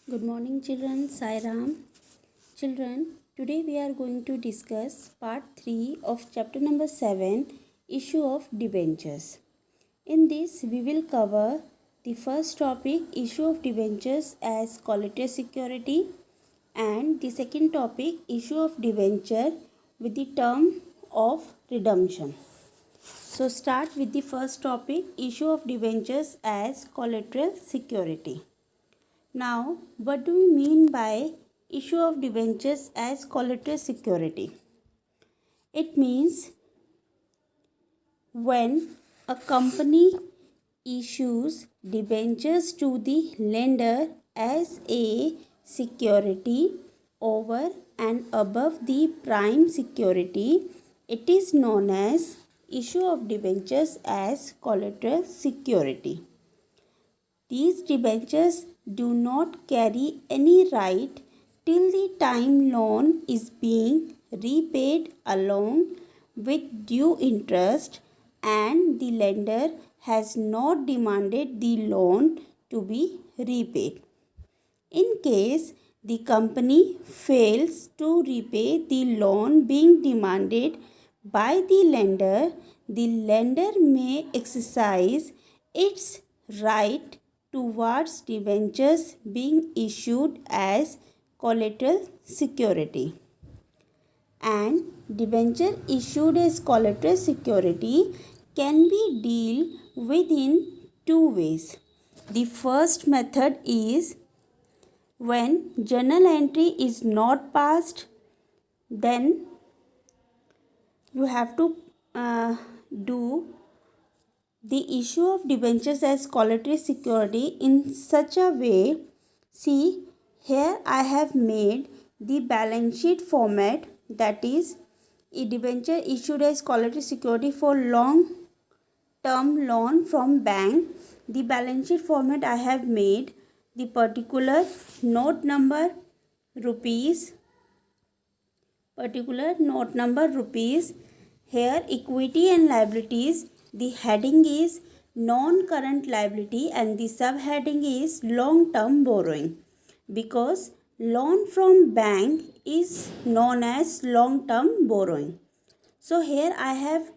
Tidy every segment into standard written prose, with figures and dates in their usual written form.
Good morning children, Sai Ram. Children, today we are going to discuss part 3 of chapter number 7, issue of debentures. In this we will cover the first topic, issue of debentures as collateral security, and the second topic, issue of debenture with the term of redemption. So start with the first topic, issue of debentures as collateral security. Now, what do we mean by issue of debentures as collateral security? It means when a company issues debentures to the lender as a security over and above the prime security, it is known as issue of debentures as collateral security. These debentures do not carry any right till the time loan is being repaid along with due interest and the lender has not demanded the loan to be repaid. In case the company fails to repay the loan being demanded by the lender may exercise its right towards debentures being issued as collateral security. And debenture issued as collateral security can be dealt with in two ways. The first method is when journal entry is not passed, then you have to do the issue of debentures as collateral security in such a way. See, here I have made the balance sheet format, that is a debenture issued as collateral security for long term loan from bank. The balance sheet format I have made the particular note number rupees, here equity and liabilities. The heading is non-current liability and the subheading is long-term borrowing, because loan from bank is known as long-term borrowing. So here I have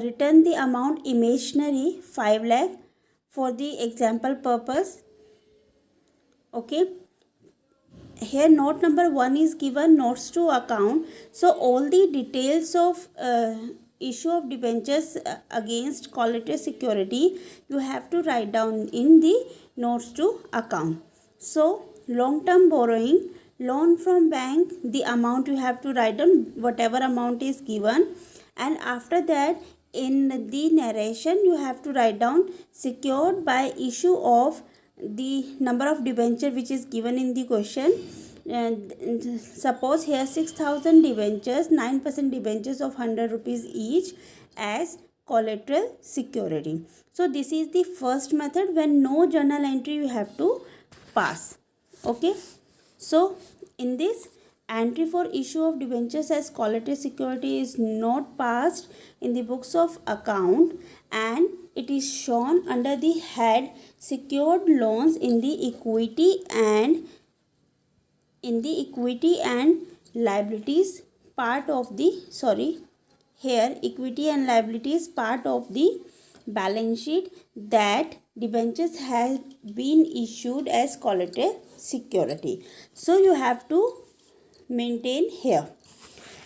written the amount imaginary 5 lakh for the example purpose. Okay. Here note number 1 is given, notes to account. So all the details of issue of debentures against collateral security you have to write down in the notes to account. So long term borrowing, loan from bank, the amount you have to write down whatever amount is given, and after that in the narration you have to write down secured by issue of the number of debenture which is given in the question. And suppose here 6,000 debentures, 9% debentures of 100 rupees each as collateral security. So this is the first method when no journal entry you have to pass. Okay. So in this, entry for issue of debentures as collateral security is not passed in the books of account, and it is shown under the head secured loans in the equity and liabilities part of the here equity and liabilities part of the balance sheet that debentures have been issued as collateral security. So you have to maintain here.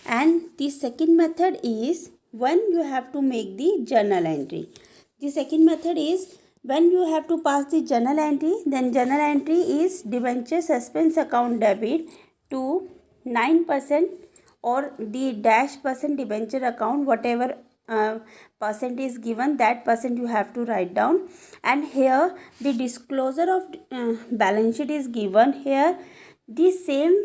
And the second method is when you have to make the journal entry. The second method is when you have to pass the journal entry, then journal entry is debenture suspense account debit to 9% or the dash percent debenture account, whatever percent is given, that percent you have to write down. And here the disclosure of balance sheet is given. Here the same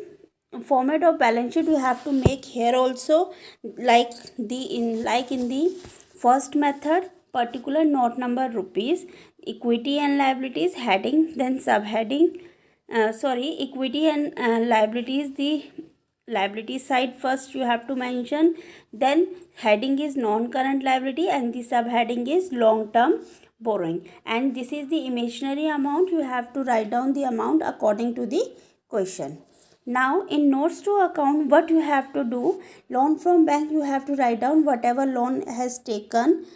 format of balance sheet you have to make here also, like in the first method, particular note number rupees, equity and liabilities, heading, then subheading, equity and liabilities, the liability side first you have to mention, then heading is non-current liability and the subheading is long-term borrowing, and this is the imaginary amount. You have to write down the amount according to the question. Now in notes to account, what you have to do, loan from bank, you have to write down whatever loan has taken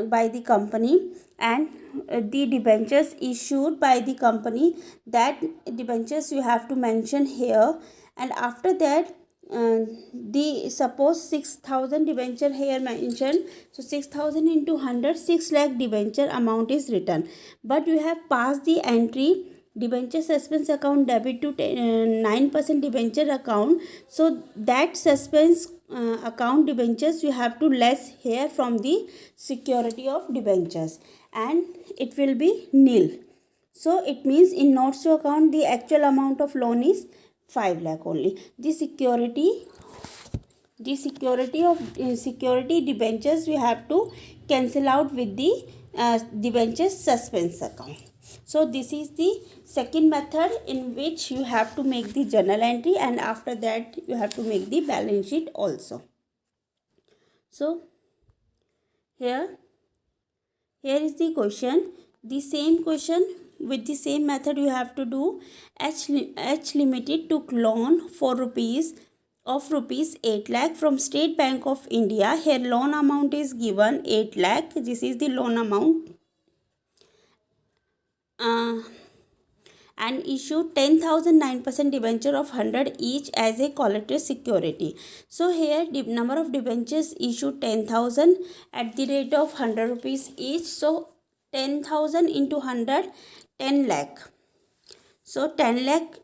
by the company, and the debentures issued by the company, that debentures you have to mention here. And after that, the suppose 6,000 debenture here mentioned, so 6,000 into 100, 6 lakh debenture amount is written, but you have passed the entry debenture suspense account debit to 9% debenture account, so that suspense account debentures you have to less here from the security of debentures, and it will be nil. So it means in notes to account the actual amount of loan is 5 lakh only. The security of security debentures we have to cancel out with the debentures suspense account. So this is the second method in which you have to make the journal entry, and after that you have to make the balance sheet also. So here is the question. The same question with the same method you have to do. H Limited took loan for rupees 8 lakh from State Bank of India. Here loan amount is given 8 lakh. This is the loan amount. And issued 10,000 9% debenture of 100 each as a collateral security. So here the number of debentures issued 10,000 at the rate of 100 rupees each. So 10,000 into 100, 10 lakh. So 10 lakh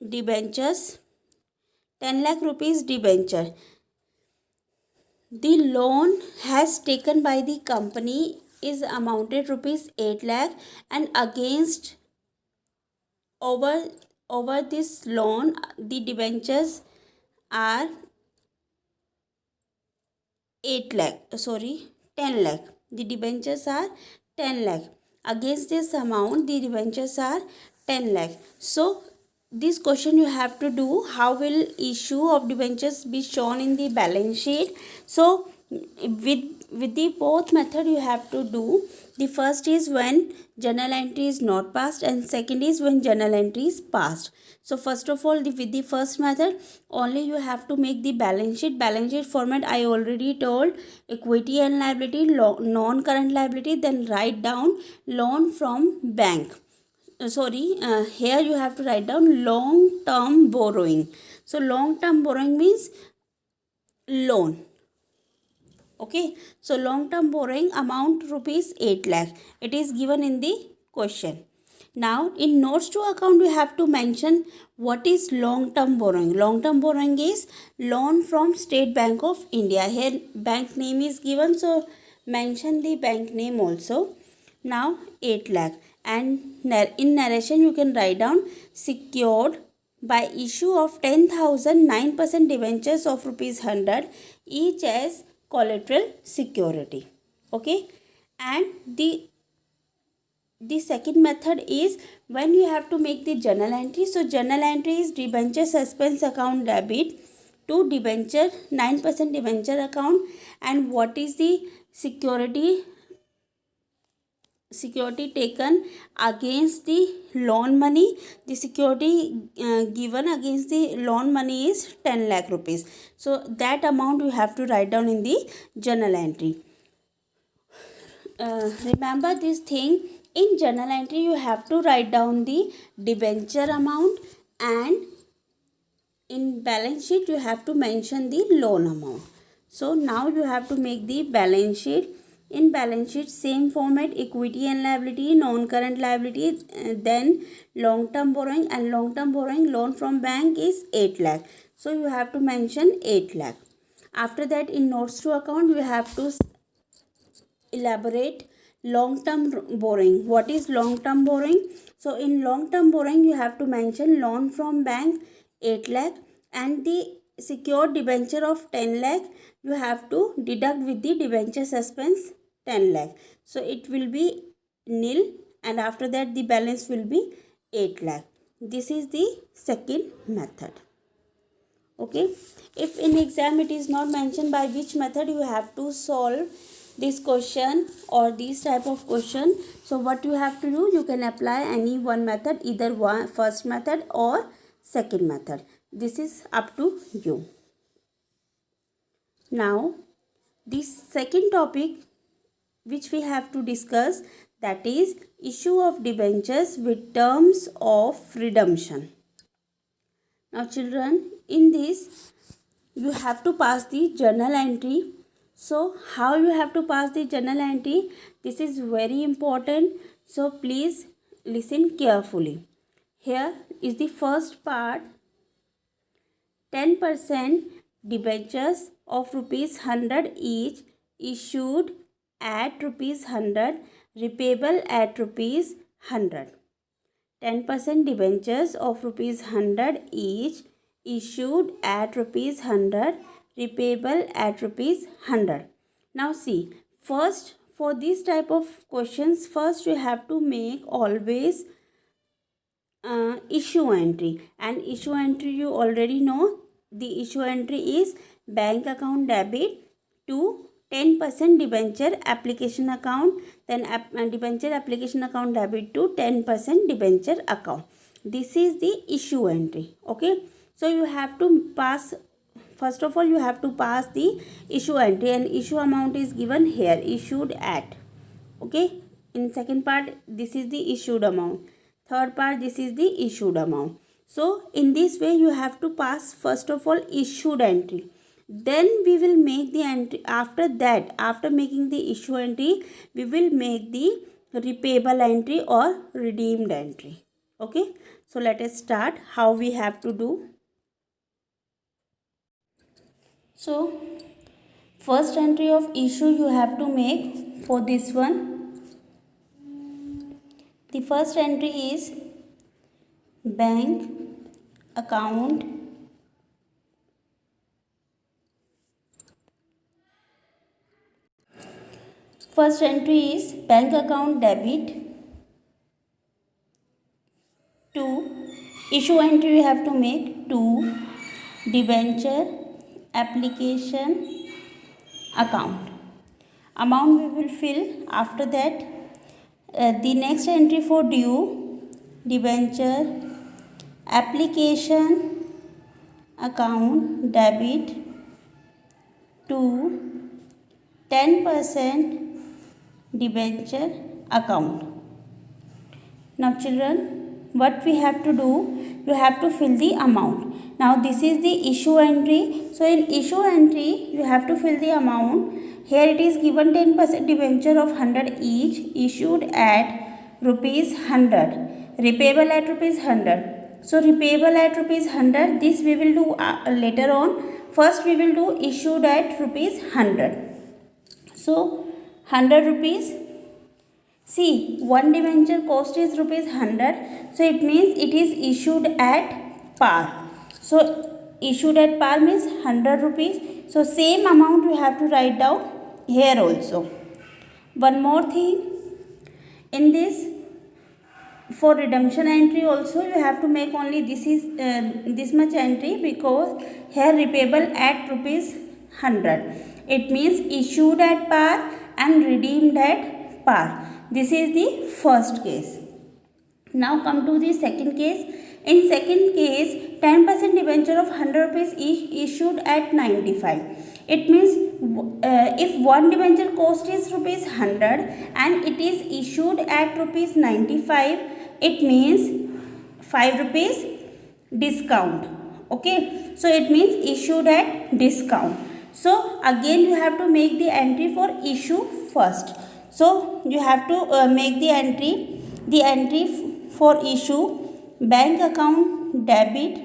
debentures, 10 lakh rupees debenture. The loan has taken by the company is amounted rupees 8 lakh, and against over this loan the debentures are 10 lakh. The debentures are 10 lakh. Against this amount the debentures are 10 lakh. So this question you have to do, how will issue of debentures be shown in the balance sheet? So with the both method you have to do. The first is when journal entry is not passed, and second is when journal entry is passed. So first of all, with the first method only you have to make the balance sheet. Balance sheet format I already told, equity and liability, non-current liability, then write down loan from bank. Here you have to write down long term borrowing. So long term borrowing means loan. Okay, so long term borrowing amount rupees 8 lakh. It is given in the question. Now in notes to account you have to mention what is long term borrowing. Long term borrowing is loan from State Bank of India. Here bank name is given, so mention the bank name also. Now 8 lakh, and in narration you can write down secured by issue of 10,000 9% debentures of rupees 100 each as collateral security. Okay, and the second method is when you have to make the journal entry. So journal entry is debenture suspense account debit to debenture 9% debenture account, and what is the security taken against the loan money. The security given against the loan money is 10 lakh rupees. So that amount you have to write down in the journal entry. Remember this thing, in journal entry you have to write down the debenture amount, and in balance sheet you have to mention the loan amount. So now you have to make the balance sheet. In balance sheet same format, equity and liability, non-current liability, then long term borrowing, and long term borrowing loan from bank is 8 lakh. So you have to mention 8 lakh. After that in notes to account you have to elaborate long term borrowing. What is long term borrowing? So in long term borrowing you have to mention loan from bank 8 lakh, and the secured debenture of 10 lakh you have to deduct with the debenture suspense 10 lakh. So it will be nil, and after that the balance will be 8 lakh. This is the second method. Okay, if in exam it is not mentioned by which method you have to solve this question or these type of question, so what you have to do, you can apply any one method, either one first method or second method. This is up to you. Now the second topic which we have to discuss, that is issue of debentures with terms of redemption. Now children, in this you have to pass the journal entry. So how you have to pass the journal entry, this is very important, so please listen carefully. Here is the first part. 10% debentures of ₹100 each issued at ₹100, repayable at ₹100. 10% debentures of ₹100 each issued at ₹100, repayable at ₹100. Now see, first for this type of questions, first you have to make always issue entry, and issue entry you already know. The issue entry is bank account debit to 10% debenture application account, then debenture application account debit to 10% debenture account. This is the issue entry. Okay, so you have to pass, first of all you have to pass the issue entry, and issue amount is given here, issued at. Okay, in second part this is the issued amount, third part this is the issued amount. So in this way you have to pass first of all issued entry, then we will make the entry. After that, after making the issue entry, we will make the repayable entry or redeemed entry. Okay, so let us start how we have to do. So first entry of issue you have to make for this one. The first entry is bank account first entry is bank account debit to, issue entry you have to make, to debenture application account. Amount we will fill after that. The next entry for due, debenture application account debit to 10% debenture account. Now children, what we have to do, you have to fill the amount. Now this is the issue entry. So in issue entry you have to fill the amount. Here it is given 10% debenture of 100 each issued at ₹100, repayable at ₹100. So repayable at ₹100, this we will do later on. First we will do issued at ₹100. So 100 rupees. See, one debenture cost is ₹100. So it means it is issued at par. So issued at par means 100 rupees. So same amount you have to write down here also. One more thing, in this for redemption entry also you have to make only this much entry, because here repayable at ₹100. It means issued at par and redeemed at par. This is the first case. Now come to the second case. In second case, 10% debenture of 100 rupees each issued at 95. It means if one debenture cost is ₹100 and it is issued at ₹95, it means 5 rupees discount. Okay, so it means issued at discount. So again you have to make the entry for issue first. So you have to make the entry for issue, bank account debit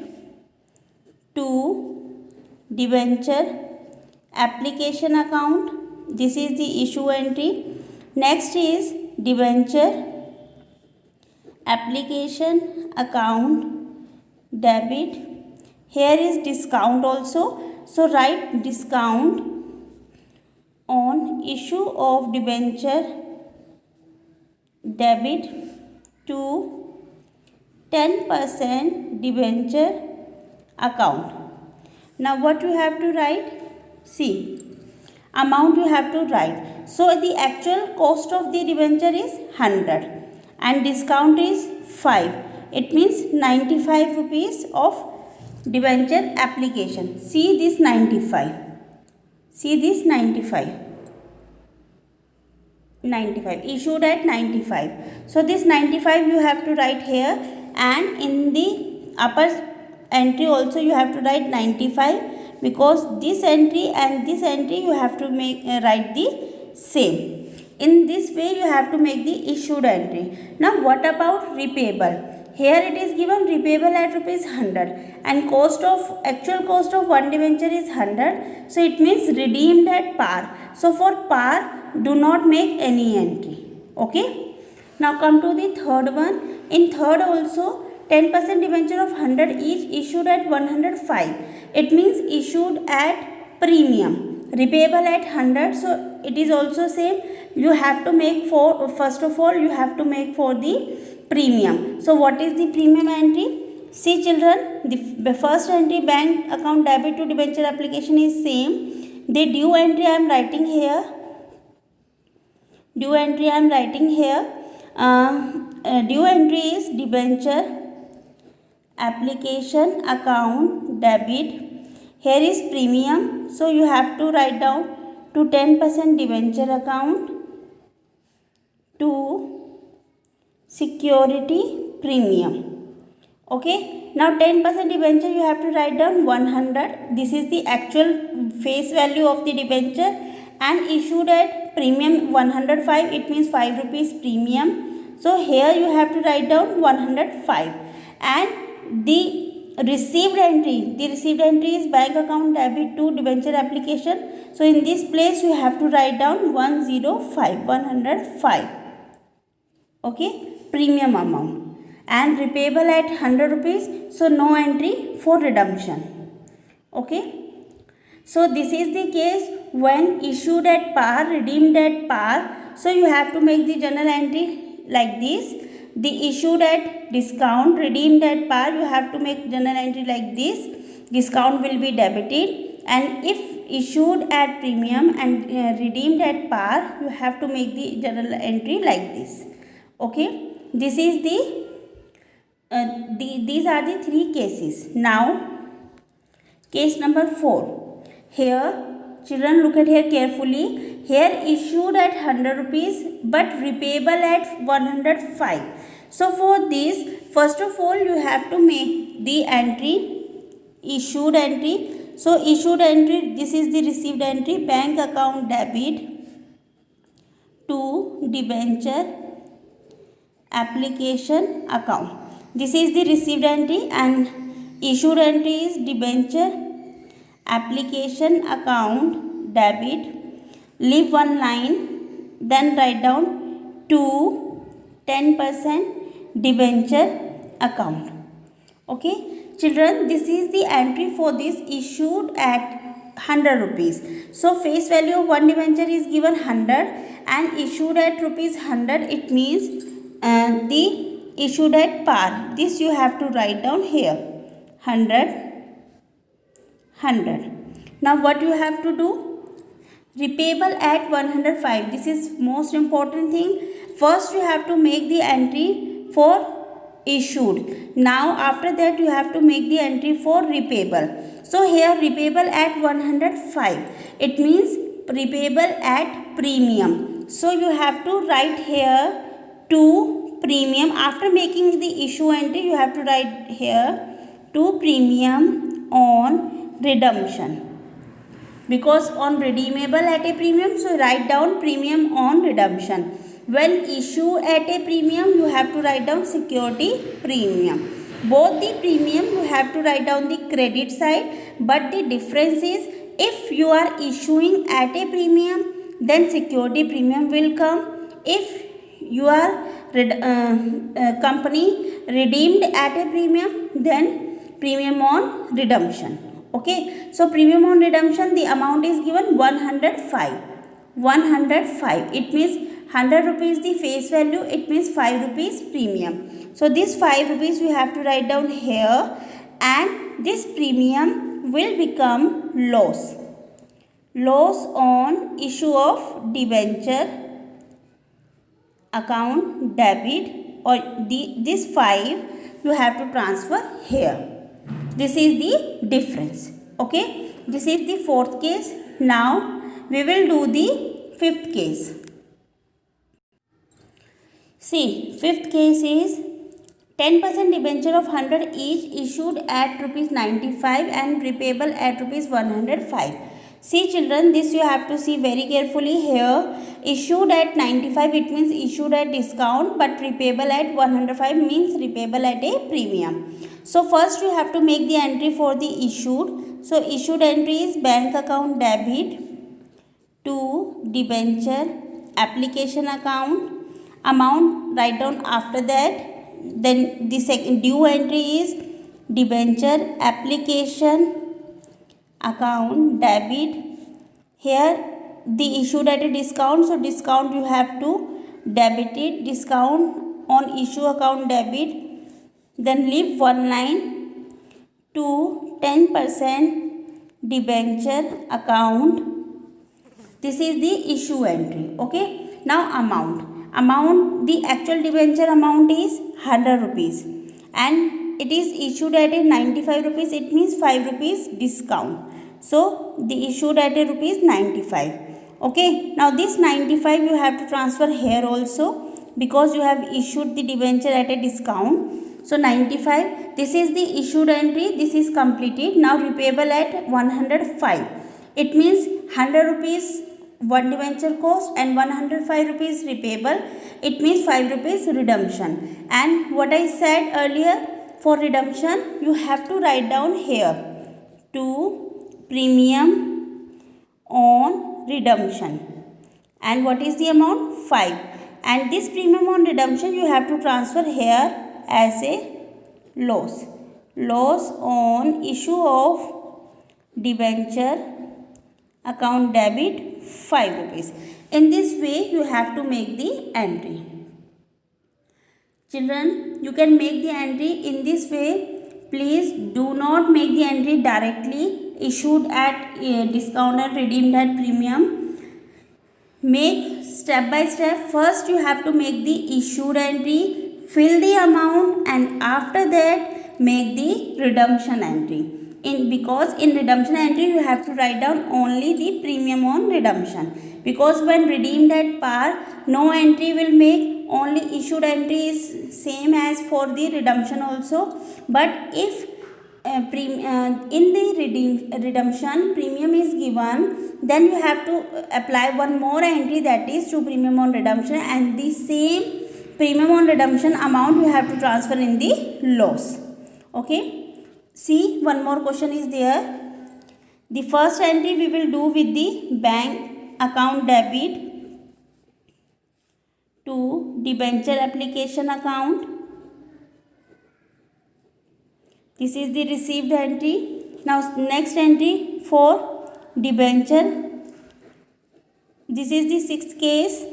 to debenture application account. This is the issue entry. Next is debenture application account debit. Here is discount also. So write discount on issue of debenture debit to 10% debenture account. Now what you have to write? See, amount you have to write. So the actual cost of the debenture is 100 and discount is 5. It means 95 rupees of debenture application. See this 95. See this 95 issued at 95. So this 95 you have to write here, and in the upper entry also you have to write 95, because this entry and this entry you have to make write the same. In this way you have to make the issued entry. Now what about repayable? Here it is given repayable at rupees 100 and actual cost of one debenture is 100. So it means redeemed at par. So for par do not make any entry. Okay. Now come to the third one. In third also 10% debenture of 100 each issued at 105. It means issued at premium. Repayable at 100. So it is also same. You have to make for, first of all you have to make for the premium. So what is the premium entry? See children, the first entry bank account debit to debenture application is same. The due entry I am writing here. Due entry I am writing here. Due entry is debenture application account debit. Here is premium. So you have to write down to 10% debenture account to security premium. Okay. Now 10% debenture you have to write down 100. This is the actual face value of the debenture and issued at premium 105. It means 5 rupees premium. So here you have to write down 105. And the received entry is bank account debit to debenture application. So in this place you have to write down 105. Okay, premium amount, and repayable at 100 rupees. So no entry for redemption. Okay. So this is the case when issued at par, redeemed at par. So you have to make the journal entry like this. The issued at discount, redeemed at par, you have to make journal entry like this. Discount will be debited. And if issued at premium and redeemed at par, you have to make the journal entry like this. Okay. This is these are the three cases. Now case number 4. Here children look at here carefully. Here issued at 100 rupees but repayable at 105. So for this, first of all you have to make the entry, issued entry. So issued entry, this is the received entry, bank account debit to debenture application account. This is the received entry, and issued entry is debenture application account debit. Leave one line, then write down to 10% debenture account. Okay children, this is the entry for this issued at 100 rupees. So face value of one debenture is given 100 and issued at rupees 100. It means the issued at par. This you have to write down here 100. Now what you have to do? Repayable at 105. This is most important thing. First you have to make the entry for issued. Now after that you have to make the entry for repayable. So here repayable at 105. It means repayable at premium. So you have to write here to premium. After making the issue entry you have to write here to premium on redemption. Because on redeemable at a premium, so write down premium on redemption. When issue at a premium, you have to write down security premium. Both the premium you have to write down the credit side, but the difference is if you are issuing at a premium, then security premium will come. If you are company redeemed at a premium, then premium on redemption. Okay, so premium on redemption, the amount is given 105. It means 100 rupees the face value. It means 5 rupees premium. So this 5 rupees we have to write down here, and this premium will become loss. loss on issue of debenture account debit, or this 5 you have to transfer here. This is the difference. Okay, this is the fourth case. Now we will do the fifth case. See, fifth case is 10% debenture of 100 each issued at rupees 95 and repayable at rupees 105. See children, this you have to see very carefully here. Issued at 95, it means issued at discount, but repayable at 105 means repayable at a premium. So first you have to make the entry for the issued. So issued entry is bank account debit to debenture application account. Amount write down after that. Then the second due entry is debenture application account debit. Here the issued at a discount, so discount you have to debit it, discount on issue account debit. Then leave one line to 10% debenture account. This is the issue entry. Okay, now amount, the actual debenture amount is 100 rupees and it is issued at a 95 rupees, it means 5 rupees discount. So the issued at a rupees 95. Okay, now this 95 you have to transfer here also, because you have issued the debenture at a discount. So 95, this is the issued entry, this is completed. Now repayable at 105. It means 100 rupees one debenture cost and 105 rupees repayable. It means 5 rupees redemption. And what I said earlier, for redemption you have to write down here to premium on redemption. And what is the amount? 5. And this premium on redemption you have to transfer here as a loss. Loss on issue of debenture account debit 5 rupees. In this way you have to make the entry. Children, you can make the entry in this way. Please do not make the entry directly issued at discount and redeemed at premium. Make step by step. First you have to make the issued entry, fill the amount, and after that make the redemption entry. Because in redemption entry you have to write down only the premium on redemption, because when redeemed at par no entry will make, only issued entry is same as for the redemption also. But if in the redemption premium is given, then you have to apply one more entry, that is to premium on redemption, and the same premium on redemption amount you have to transfer in the loss. Okay. See, one more question is there. The first entry we will do with the bank account debit to debenture application account. This is the received entry. Now next entry for debenture. This is the sixth case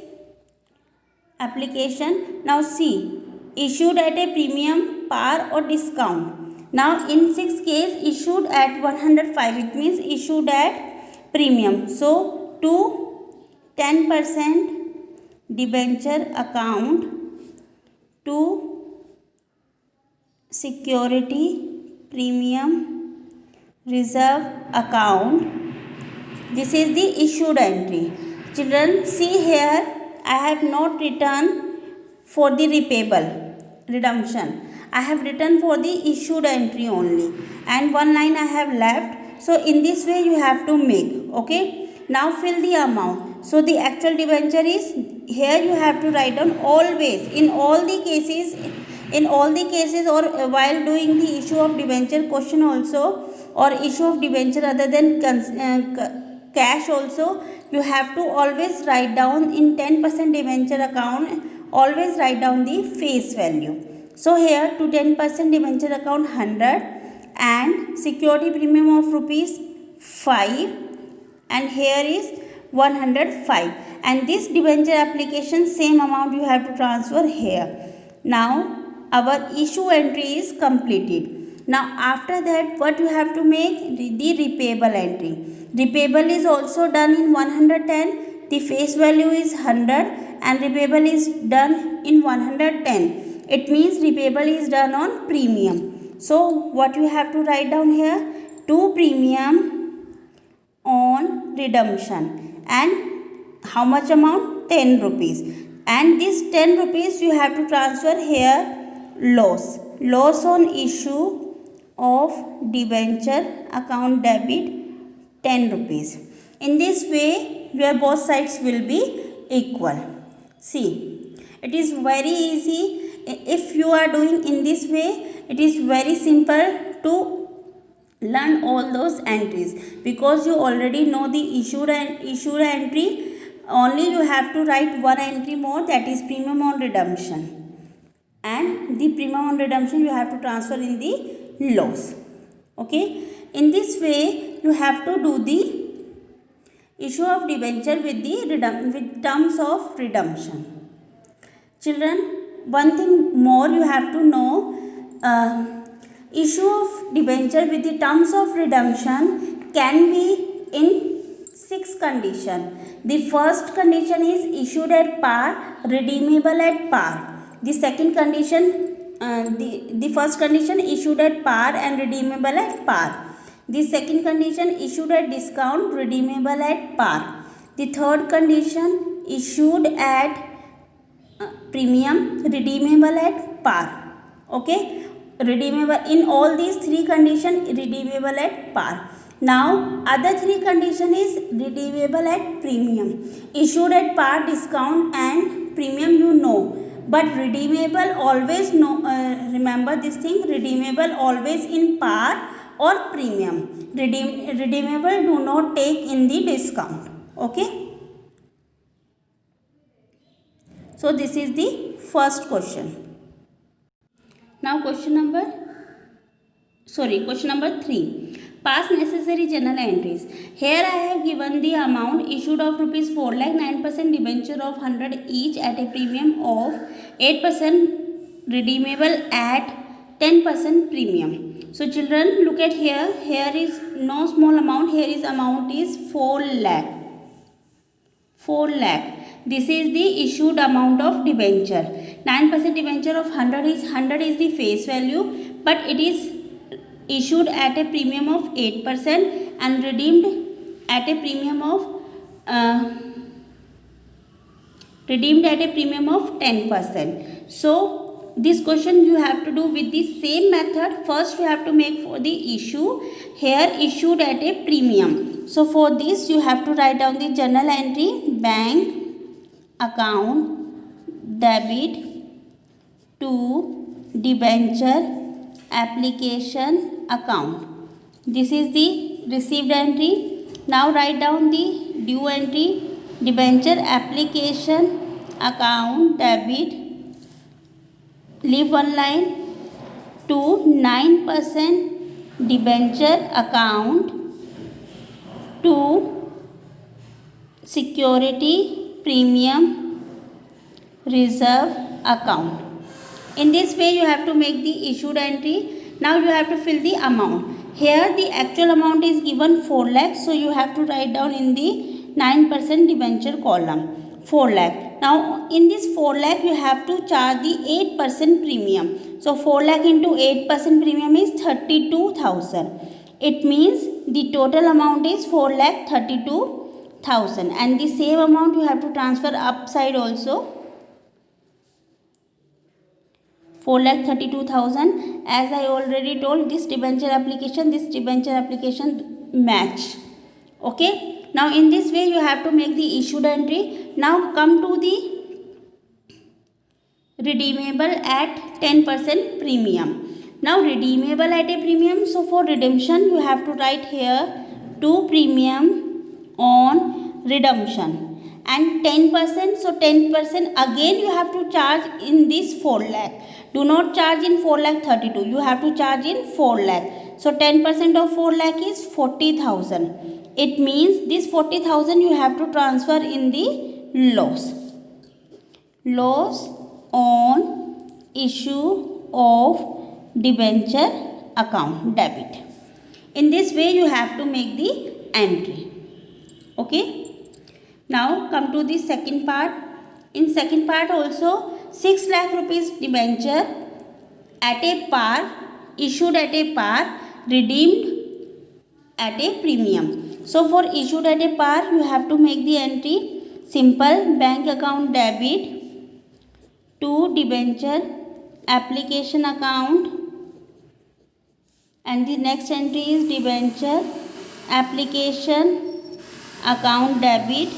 application. Now see, issued at a premium, par or discount. Now in sixth case issued at 105, it means issued at premium. So to 10% debenture account to security premium reserve account. This is the issued entry. Children, see here I have not written for the repayable redemption. I have written for the issued entry only, and one line I have left. So in this way you have to make. Okay. Now fill the amount. So the actual debenture is here, you have to write down always in all the cases, or while doing the issue of debenture question also, or issue of debenture other than cash also, you have to always write down in 10% debenture account, always write down the face value. So here to 10% debenture account 100 and security premium of rupees 5, and here is 105, and this debenture application same amount you have to transfer here. Now our issue entry is completed. Now after that, what you have to make? The repayable entry. Repayable is also done in 110. The face value is 100 and repayable is done in 110. It means repayable is done on premium. So what you have to write down here? 2 premium on redemption. And how much amount? 10 rupees. And this 10 rupees you have to transfer here loss. Loss on issue of debenture account debit 10 rupees. In this way your both sides will be equal. See, it is very easy. If you are doing in this way, it is very simple to learn all those entries, because you already know the issued entry. Only you have to write one entry more, that is premium on redemption, and the premium on redemption you have to transfer in the loss. Okay, in this way you have to do the issue of debenture with the with terms of redemption. Children, one thing more you have to know. Issue of debenture with the terms of redemption can be in 6 conditions. The first condition is issued at par, redeemable at par. The second condition, the first condition, issued at par and redeemable at par. The second condition, issued at discount, redeemable at par. The third condition, issued at premium, redeemable at par. Okay, redeemable in all these 3 conditions, redeemable at par. Now other 3 condition is redeemable at premium. Issued at par, discount and premium you know, but redeemable always know. Remember this thing, redeemable always in par or premium. Redeemable do not take in the discount. Okay, so this is the first question. Now question number 3. Pass necessary journal entries. Here I have given the amount issued of rupees 4 lakh, 9% debenture of 100 each at a premium of 8%, redeemable at 10% premium. So children, look at here. Here is no small amount. Here is amount is 4 lakh. 4 lakh. This is the issued amount of debenture. 9% debenture of 100 is the face value, but it is issued at a premium of 8% and redeemed at a premium of 10%. So this question you have to do with the same method. First you have to make for the issue. Here issued at a premium. So for this you have to write down the journal entry: bank account debit to debenture application account. This is the received entry. Now write down the due entry: debenture application account debit, leave one line, to 9% debenture account to security premium reserve account. In this way you have to make the issued entry. Now you have to fill the amount. Here the actual amount is given 4 lakh, so you have to write down in the 9% debenture column 4 lakh. Now in this 4 lakh you have to charge the 8% premium. So 4 lakh into 8% premium is 32,000. It means the total amount is 4,32,000, and the same amount you have to transfer upside also. 4,32,000. As I already told, this debenture application match. Okay, now in this way you have to make the issued entry. Now come to the redeemable at 10% premium. Now redeemable at a premium, so for redemption you have to write here 2 premium on redemption and 10%. So 10% again you have to charge in this 4 lakh. Do not charge in 4 lakh 32. You have to charge in 4 lakh. So 10% of 4 lakh is 40,000. It means this 40,000 you have to transfer in the loss. Loss on issue of debenture account debit. In this way you have to make the entry. Okay. Now come to the second part. In second part also 6 lakh rupees debenture at a par, issued at a par, redeemed at a premium. So for issued at a par you have to make the entry simple bank account debit to debenture application account, and the next entry is debenture application account debit,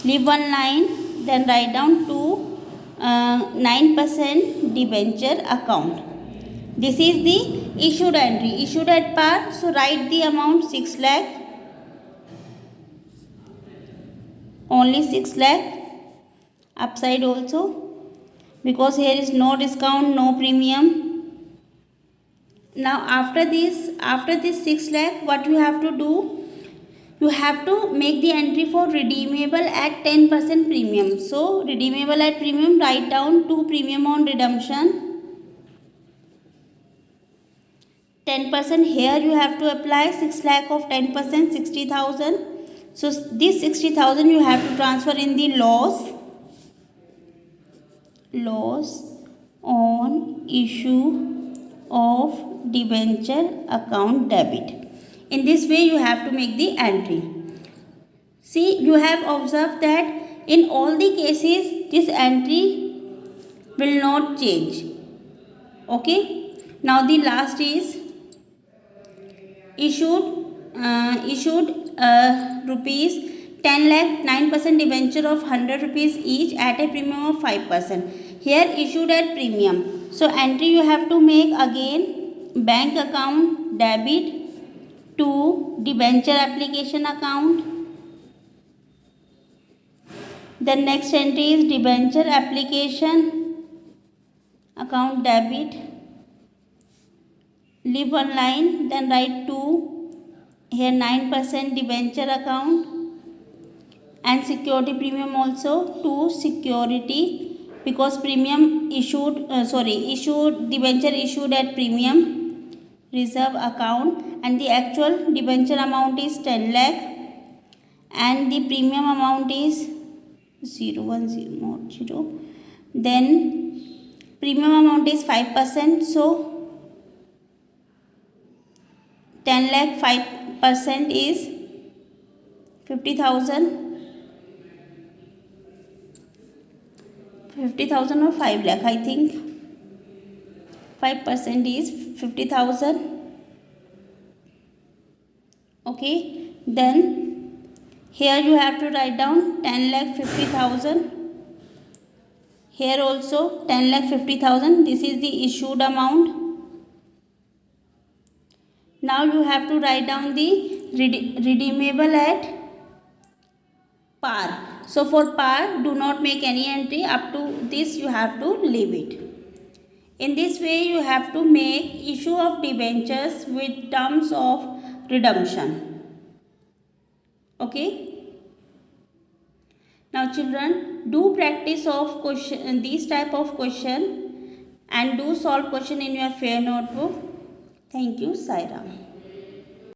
leave one line, then write down to 9% debenture account. This is the issued entry, issued at par, so write the amount 6 lakh, only 6 lakh upside also, because here is no discount, no premium. Now after this 6 lakh, what you have to do, you have to make the entry for redeemable at 10% premium. So redeemable at premium, write down to premium on redemption 10%. Here you have to apply 6 lakh of 10%, 60,000. So this 60,000 you have to transfer in the loss on issue of debenture account debit. In this way you have to make the entry. See, you have observed that in all the cases this entry will not change. Okay. Now the last is issued rupees 10 lakh, 9% debenture of 100 rupees each at a premium of 5%. Here issued at premium. So entry you have to make again bank account debit to debenture application account. The next entry is debenture application account debit, leave one line, then write to here 9% debenture account, and security premium also to security, because premium issued debenture issued at premium reserve account, and the actual debenture amount is 10 lakh and the premium amount is 010, then premium amount is 5%, so 10 lakh 5% is 50,000 or 5 lakh, I think 5% is 50,000. Okay, then here you have to write down 10 lakh 50,000. Here also 10 lakh 50,000. This is the issued amount. Now you have to write down the redeemable at par. So for par, do not make any entry. Up to this you have to leave it. In this way you have to make issue of debentures with terms of redemption. Okay. Now children, do practice of these type of question and do solve question in your fair notebook. Thank you. Sai Ram.